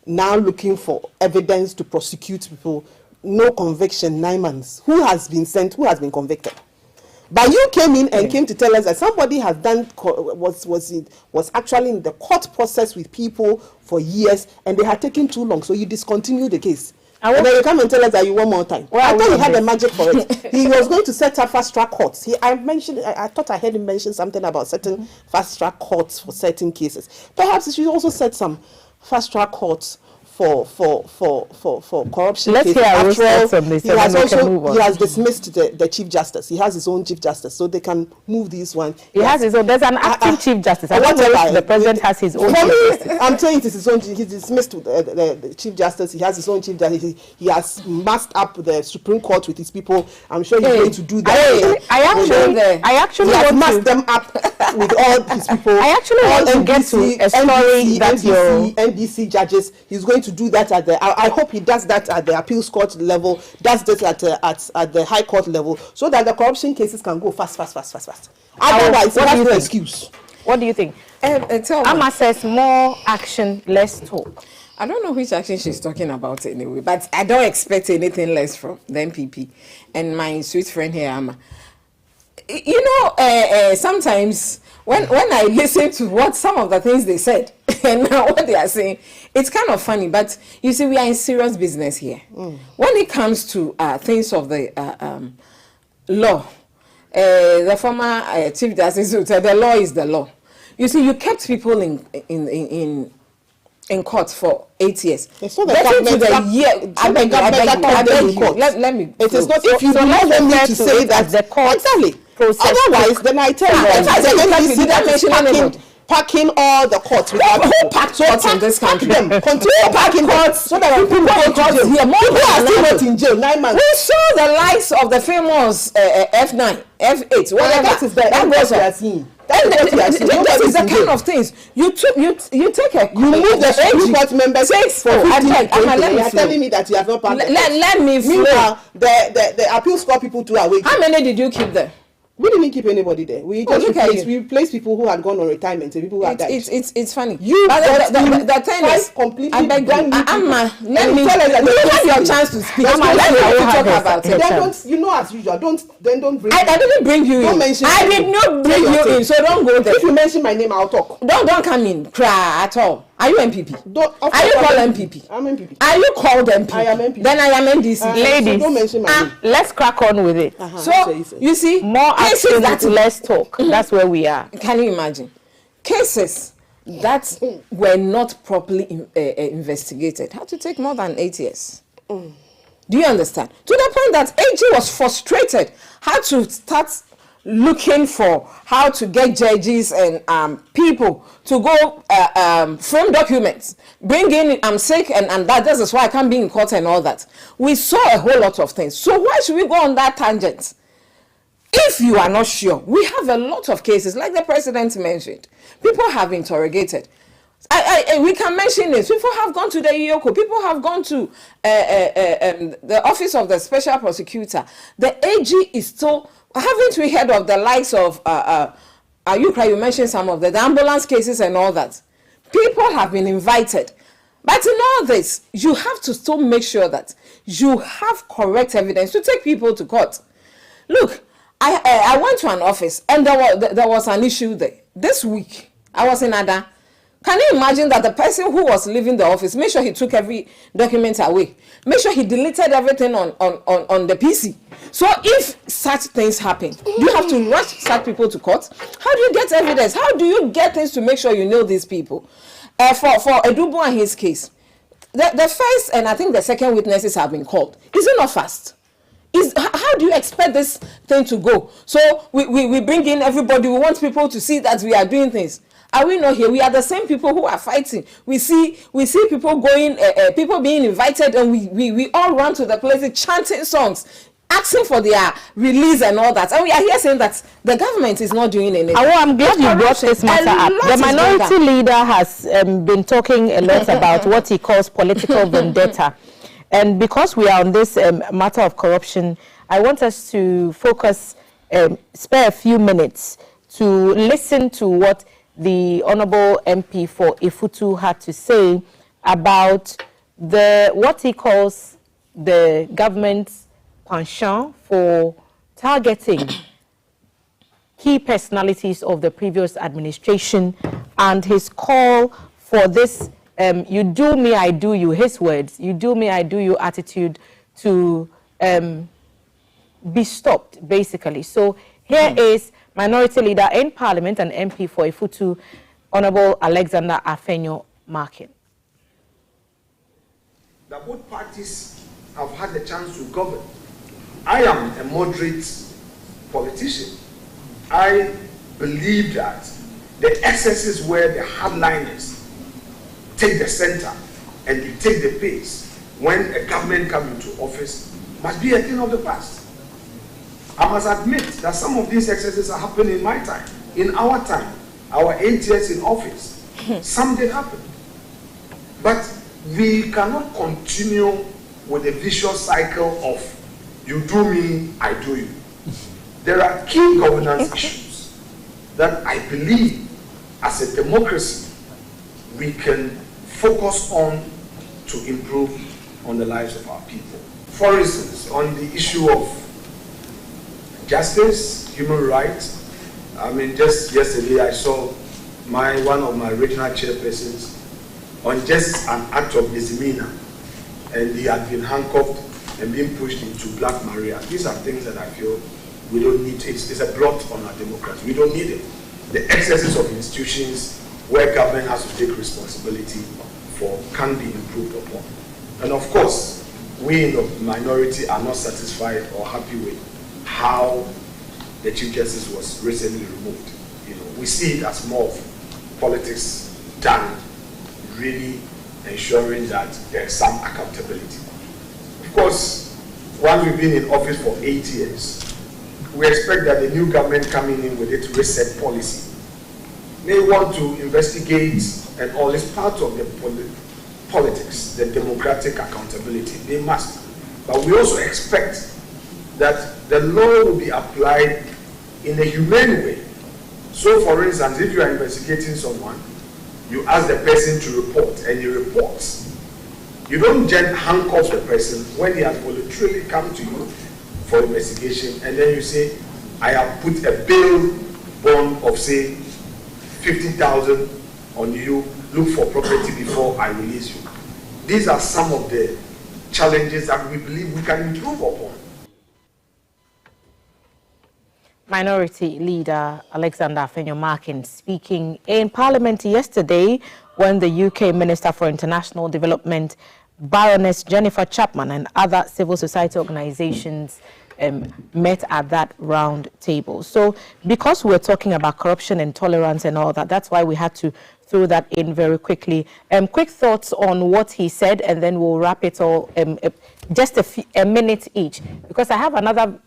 now looking for evidence to prosecute people. No conviction, 9 months. Who has been sent? Who has been convicted? But you came in and came to tell us that somebody has done was actually in the court process with people for years, and they had taken too long, so you discontinued the case. And then you come and tell us that you want more time. I thought he had a magic for it. He was going to set up fast-track courts. I thought I heard him mention something about certain fast-track courts for certain cases. Perhaps he should also set some fast-track courts for corruption. Let's cases. hear our thoughts on this. He has dismissed the Chief Justice. He has his own Chief Justice, so they can move these ones. He has his own. There's an acting Chief Justice. I don't know if the president has his own Chief Justice. I'm saying it is his own. He dismissed the Chief Justice. He has his own Chief Justice. He has masked up the Supreme Court with his people. I'm sure he's going to do that. I actually he has want masked them up with all his people. I actually want to get to a story that NDC judges. He's going to do that at the. I hope he does that at the appeals court level. Does this at the high court level, so that the corruption cases can go fast. Otherwise, there's no excuse. What do you think? Amma says more action, less talk. I don't know which action she's talking about anyway, but I don't expect anything less from the MPP and my sweet friend here, Amma. You know, sometimes when I listen to what some of the things they said and now what they are saying, it's kind of funny. But you see, we are in serious business here. When it comes to things of the law, the former Chief Justice said the law is the law. You see, you kept people in court for 8 years. It's not the year. I beg you. Let me. It is not. If you do not want me to say that the court exactly. Otherwise, then I tell you that packing all the courts. Who packed courts in this country? Continue packing courts so that people go to jail. People are still not in jail. 9 months. We saw the likes of the famous F9, F8, whatever. That is the end. That is the kind of things you take you move the Supreme Court members for 15 you are telling me that you have not passed. Let me meanwhile the appeals court people too are waiting. How many did you keep there? We didn't keep anybody there. We just replaced people who had gone on retirement and people who had died. It's funny. The thing is completely. I beg you, Amma, let me have your chance to speak. Amma, let me talk about it. Don't, you know, as usual. Don't bring. I didn't bring you in. I did not bring you in, so don't go there. If you mention my name, I'll talk. Don't come in, cry at all. Are you MPP? Are you called MPP? I'm MPP. Are you called MPP? I am MPP. Then I am NDC. Ladies, so don't mention my name. Let's crack on with it. So you see, more action, less talk. That's where we are. Can you imagine cases that were not properly investigated had to take more than 8 years? Do you understand? To the point that AG was frustrated, had to start looking for how to get judges and people to go frame documents, bring in I'm sick and that is why I can't be in court and all that. We saw a whole lot of things. So why should we go on that tangent? If you are not sure, we have a lot of cases like the president mentioned. People have interrogated. We can mention this. People have gone to the EOCO. People have gone to the office of the special prosecutor. The AG is still. Haven't we heard of the likes of you mentioned some of the ambulance cases and all that? People have been invited. But in all this, you have to still make sure that you have correct evidence to take people to court. Look, I went to an office and there was an issue there. This week, I was in Ada. Can you imagine that the person who was leaving the office, make sure he took every document away, make sure he deleted everything on the PC. So if such things happen, you have to rush such people to court. How do you get evidence? How do you get things to make sure you know these people? For Edubo and his case, the first and I think the second witnesses have been called. Is it not fast? How do you expect this thing to go? So we bring in everybody. We want people to see that we are doing things. Are we not here? We are the same people who are fighting. We see people going, people being invited, and we all run to the places chanting songs, asking for their release and all that. And we are here saying that the government is not doing anything. I'm glad you brought this matter up. The minority leader has been talking a lot about what he calls political vendetta. And because we are on this matter of corruption, I want us to focus, spare a few minutes to listen to what the Honorable MP for Ifutu had to say about what he calls the government's penchant for targeting key personalities of the previous administration, and his call for this you do me, I do you, his words, you do me, I do you attitude to be stopped, basically. So here is Minority Leader in Parliament and MP for Ifutu, Honorable Alexander Afenyo Markin. That both parties have had the chance to govern. I am a moderate politician. I believe that the excesses where the hardliners take the center and they take the pace when a government comes into office must be a thing of the past. I must admit that some of these excesses are happening in my time, in our time, our 8 years in office. Some did happen. But we cannot continue with a vicious cycle of you do me, I do you. There are key governance issues that I believe as a democracy we can focus on to improve on the lives of our people. For instance, on the issue of justice, human rights, I mean, just yesterday I saw one of my regional chairpersons on just an act of misdemeanor, and he had been handcuffed and being pushed into Black Maria. These are things that I feel we don't need. It's a blot on our democracy. We don't need it. The excesses of institutions where government has to take responsibility for can be improved upon. And of course, we in the minority are not satisfied or happy with how the Chief Justice was recently removed. You know, we see it as more of politics than really ensuring that there's some accountability. Of course, once we've been in office for 8 years, we expect that the new government coming in with its reset policy may want to investigate, and all is part of the politics, the democratic accountability. They must. But we also expect that the law will be applied in a humane way. So, for instance, if you are investigating someone, you ask the person to report, and he reports. You don't just handcuff the person when he has voluntarily come to you for investigation, and then you say, I have put a bail bond of, say, 50,000 on you, look for property before I release you. These are some of the challenges that we believe we can improve upon. Minority Leader Alexander Afenyo Markin speaking in Parliament yesterday when the UK Minister for International Development, Baroness Jennifer Chapman, and other civil society organizations met at that round table. So because we're talking about corruption and tolerance and all that, that's why we had to throw that in very quickly. Quick thoughts on what he said, and then we'll wrap it all, just a minute each, because I have another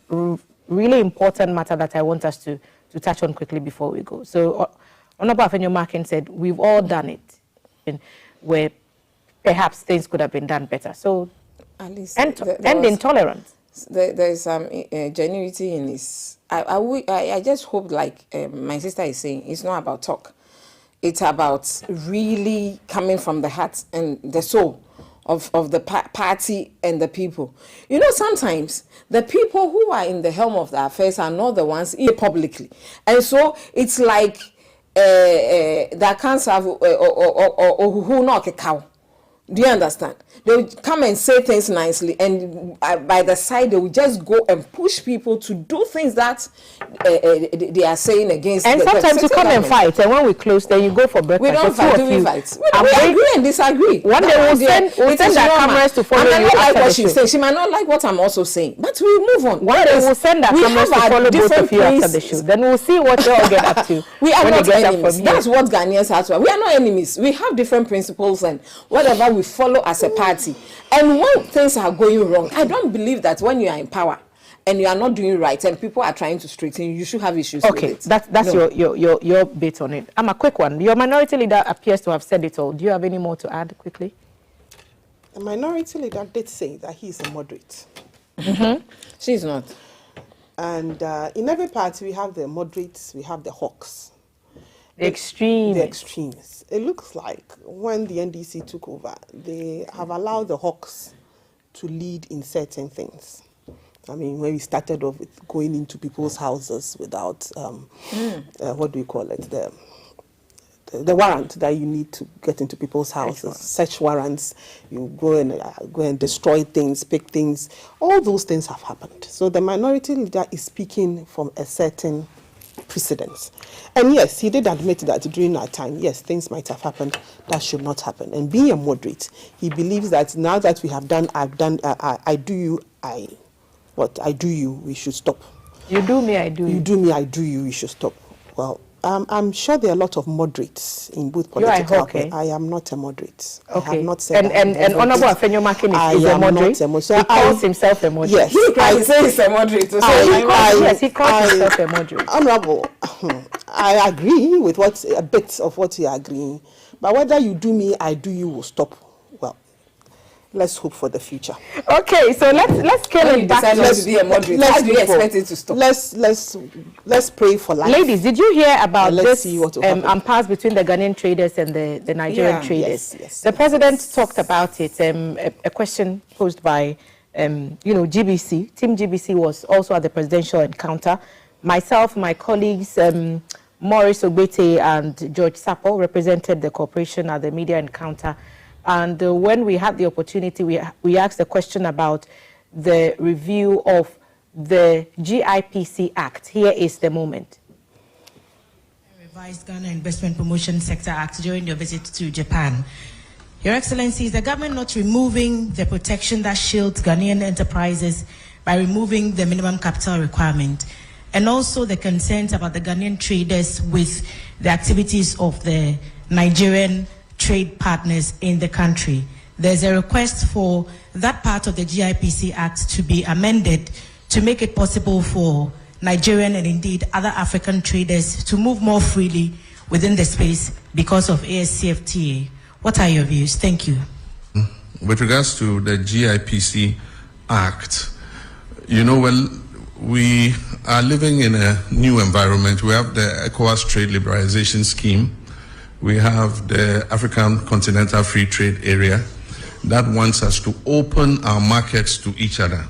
really important matter that I want us to touch on quickly before we go. So Honorable Afenyo Markin said, we've all done it. happened where perhaps things could have been done better. So, at least end intolerance. There is some genuinity in this. I just hope, like my sister is saying, it's not about talk. It's about really coming from the heart and the soul of the party and the people. You know, sometimes the people who are in the helm of the affairs are not the ones publicly. And so it's like that cancer or who knock a cow. Do you understand? They will come and say things nicely, and by the side, they will just go and push people to do things that they are saying against. And sometimes you come and fight, and when we close, then you go for breakfast. We don't fight, we fight. We agree and disagree. One day we'll send our cameras to follow you. I may not like what she's saying. She might not like what I'm also saying, but we move on. One day we'll send our cameras to follow both of you after the show. Then we'll see what you all get up to. We are not enemies. That's what Ghanaians have to. We are not enemies. We have different principles and whatever we follow as a party. And when things are going wrong, I don't believe that when you are in power and you are not doing right and people are trying to straighten you, you should have issues with it. That's no. your bit on it. A quick one. Your minority leader appears to have said it all. Do you have any more to add quickly? The minority leader did say that he is a moderate. She's not. And in every party, we have the moderates, we have the hawks. The extremes. It looks like when the NDC took over, they have allowed the hawks to lead in certain things. I mean, when we started off with going into people's houses without, what do you call it, the warrant that you need to get into people's houses, search warrants, you go and destroy things, pick things, all those things have happened. So the minority leader is speaking from a certain precedence. And yes, he did admit that during our time, yes, things might have happened that should not happen. And being a moderate, he believes that now that we have done, I do you, we should stop. You do me, I do you. You do me, I do you, we should stop. Well, I'm sure there are a lot of moderates in both political parties. I am not a moderate. Okay. I have not said and Honorable Afenyo Makin is a moderate. He calls himself a moderate. Yes, I say he's a moderate. He calls himself a moderate. Honorable, I agree with a bit of what you are agreeing, but whether you do me, I do you will stop. Well, let's hope for the future. Okay, so let's scale it back. Let's be a moderate. How do you expect it to stop? Let's pray for life. Ladies, did you hear about this impasse between the Ghanaian traders and the Nigerian traders? Yes. The president talked about it. A question posed by GBC. Team GBC was also at the presidential encounter. Myself, my colleagues, Maurice Ogbete and George Sapo represented the corporation at the media encounter. And when we had the opportunity, we asked a question about the review of the GIPC Act. Here is the moment. Revised Ghana Investment Promotion Sector Act during your visit to Japan. Your Excellency, is the government not removing the protection that shields Ghanaian enterprises by removing the minimum capital requirement? And also the concerns about the Ghanaian traders with the activities of the Nigerian trade partners in the country. There's a request for that part of the GIPC Act to be amended to make it possible for Nigerian and indeed other African traders to move more freely within the space because of ASCFTA. What are your views? Thank you. With regards to the GIPC Act, we are living in a new environment. We have the ECOWAS Trade Liberalization Scheme. We have the African Continental Free Trade Area that wants us to open our markets to each other.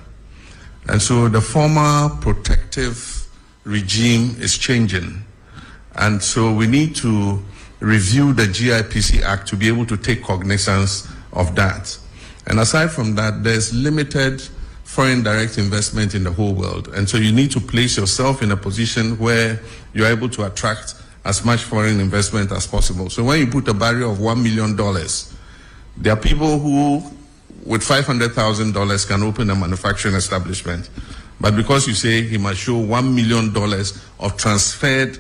And so the former protective regime is changing. And so we need to review the GIPC Act to be able to take cognizance of that. And aside from that, there's limited foreign direct investment in the whole world. And so you need to place yourself in a position where you're able to attract as much foreign investment as possible. So when you put a barrier of $1 million, there are people who, with $500,000, can open a manufacturing establishment. But because you say he must show $1 million of transferred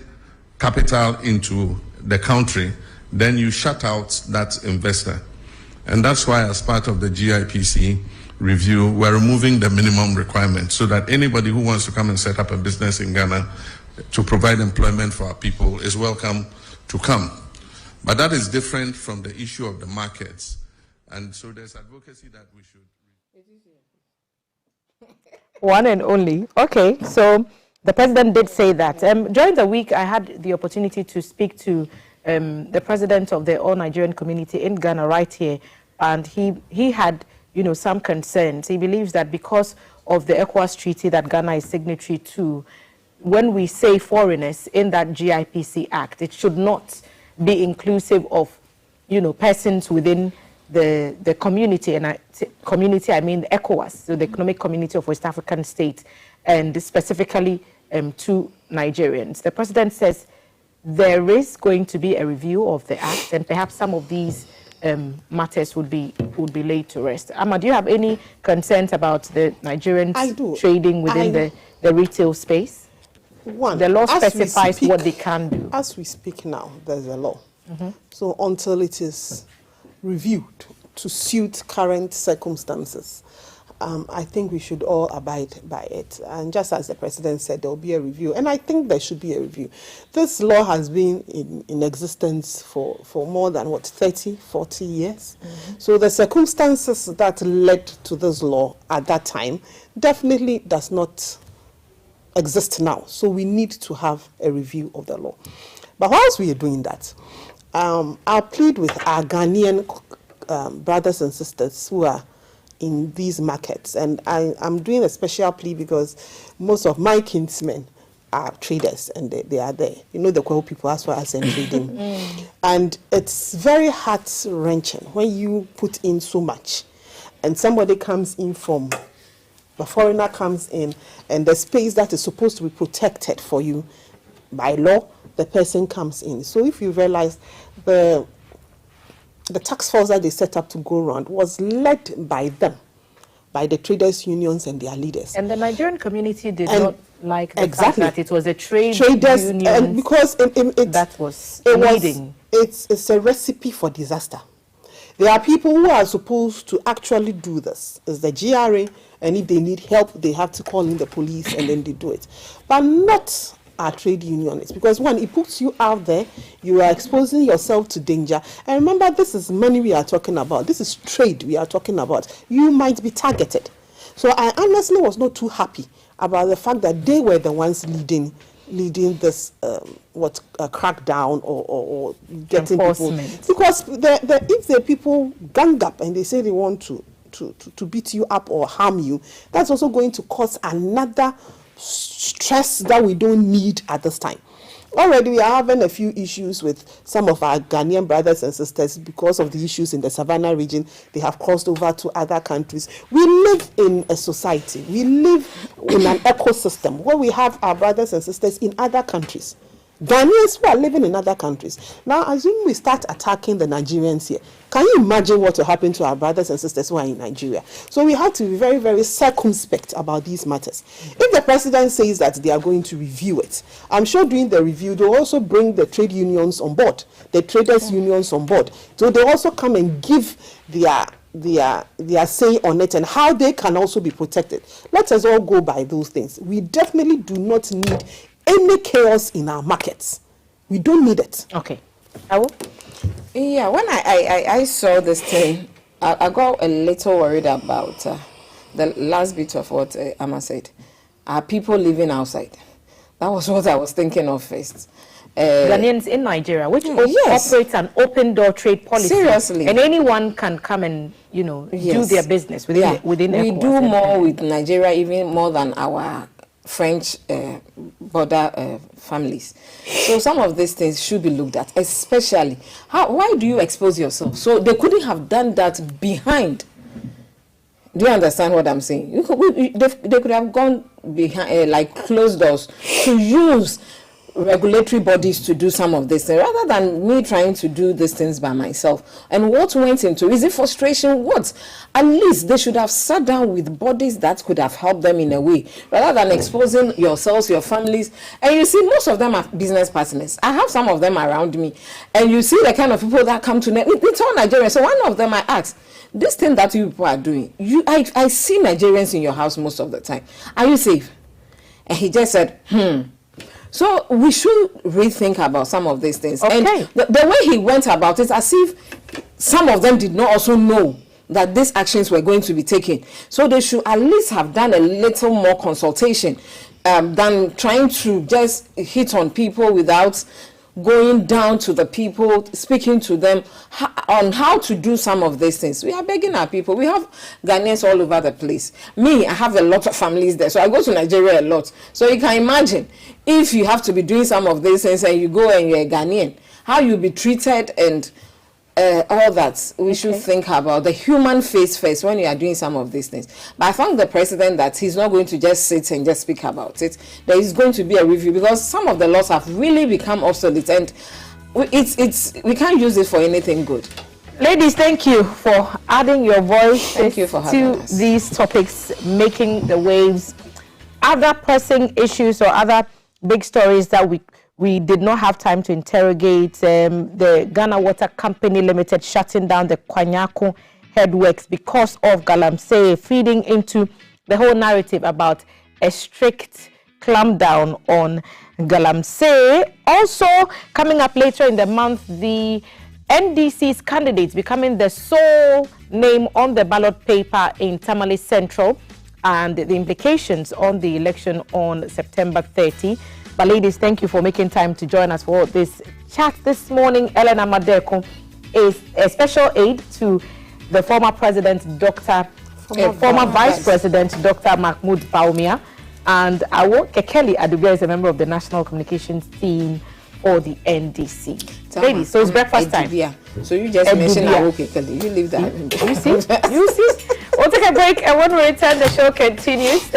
capital into the country, then you shut out that investor. And that's why, as part of the GIPC review, we're removing the minimum requirement so that anybody who wants to come and set up a business in Ghana to provide employment for our people is welcome to come. But that is different from the issue of the markets. And so there's advocacy that we should... One and only. Okay, so the president did say that. During the week, I had the opportunity to speak to the president of the All Nigerian community in Ghana right here, and he had, some concerns. He believes that because of the ECOWAS treaty that Ghana is signatory to, when we say foreigners in that GIPC Act, it should not be inclusive of, persons within the community, and community I mean the ECOWAS, so the Economic Community of West African States, and specifically to Nigerians. The president says there is going to be a review of the act, and perhaps some of these matters would be laid to rest. Amma, do you have any concerns about the Nigerians trading within the retail space? One, the law specifies what they can do. As we speak now, there's a law. So until it is reviewed to suit current circumstances, I think we should all abide by it. And just as the president said, there will be a review. And I think there should be a review. This law has been in existence for more than, 30, 40 years. So the circumstances that led to this law at that time definitely does not exist now. So we need to have a review of the law. But whilst we are doing that, I'll plead with our Ghanaian brothers and sisters who are in these markets. And I'm doing a special plea because most of my kinsmen are traders and they are there. The Kwao people as far as in trading. And it's very heart-wrenching when you put in so much and somebody comes in from... The foreigner comes in, and the space that is supposed to be protected for you by law, the person comes in. So if you realize the task force that they set up to go around was led by them, by the traders' unions and their leaders. And the Nigerian community did not like the fact that it was a traders union and because that was leading. It's a recipe for disaster. There are people who are supposed to actually do this. It's the GRA, and if they need help, they have to call in the police, and then they do it. But not our trade unionists, because one, it puts you out there, you are exposing yourself to danger. And remember, this is money we are talking about. This is trade we are talking about. You might be targeted. So I honestly was not too happy about the fact that they were the ones leading this crackdown or getting people, because if the people gang up and they say they want to beat you up or harm you, that's also going to cause another stress that we don't need at this time. Already we are having a few issues with some of our Ghanaian brothers and sisters because of the issues in the Savannah region. They have crossed over to other countries. We live in a society. We live in an ecosystem where we have our brothers and sisters in other countries. Ghanaians who are living in other countries. Now, assume we start attacking the Nigerians here. Can you imagine what will happen to our brothers and sisters who are in Nigeria? So we have to be very, very circumspect about these matters. If the president says that they are going to review it, I'm sure during the review, they'll also bring the trade unions on board, the traders' unions on board. So they also come and give their say on it and how they can also be protected. Let us all go by those things. We definitely do not need any chaos in our markets. We don't need it. Okay. Awo? Yeah, when I saw this thing, I got a little worried about the last bit of what Amma said. Are people living outside? That was what I was thinking of first. Ghanaians in Nigeria, which operates an open door trade policy. Seriously. And anyone can come and, do their business within We ECOWAS. do more with Nigeria, even more than our French border families. So some of these things should be looked at, especially why do you expose yourself? So they couldn't have done that behind. Do you understand what I'm saying? They could have gone behind, like closed doors, to use regulatory bodies to do some of this rather than me trying to do these things by myself. And what went into, is it frustration? What? At least they should have sat down with bodies that could have helped them in a way, rather than exposing yourselves, your families. And you see, most of them are business partners. I have some of them around me, and you see the kind of people that come to it's all Nigerians. So one of them, I asked, this thing that you people are doing, I see Nigerians in your house most of the time. Are you safe? And he just said, So we should rethink about some of these things. Okay. And the way he went about it, as if some of them did not also know that these actions were going to be taken. So they should at least have done a little more consultation than trying to just hit on people without going down to the people, speaking to them on how to do some of these things. We are begging our people. We have Ghanaians all over the place. Me, I have a lot of families there, so I go to Nigeria a lot. So you can imagine, if you have to be doing some of these things and you go and you're a Ghanaian, how you'll be treated and all that. We should think about the human face first when you are doing some of these things. But I thank the president that he's not going to just sit and just speak about it. There is going to be a review, because some of the laws have really become obsolete, and we can't use it for anything good. Ladies, thank you for adding your voice Thank you for having to us. these topics, making the waves. Other pressing issues or other big stories that we did not have time to interrogate, the Ghana Water Company Limited shutting down the Kwanyako headworks because of galamsey, feeding into the whole narrative about a strict clampdown on galamsey. Also, coming up later in the month, the NDC's candidates becoming the sole name on the ballot paper in Tamale Central, and the implications on the election on September 30. But ladies, thank you for making time to join us for this chat this morning. Elena Madeko is a special aide to the former president, former vice president, Dr. Mahmoud Baumia, and Awo Kekeli Adubia is a member of the national communications team for the NDC. Ladies, so it's breakfast time. So you just mentioned Awo Kekeli. You leave that. You see? We'll take a break, and when we return, the show continues.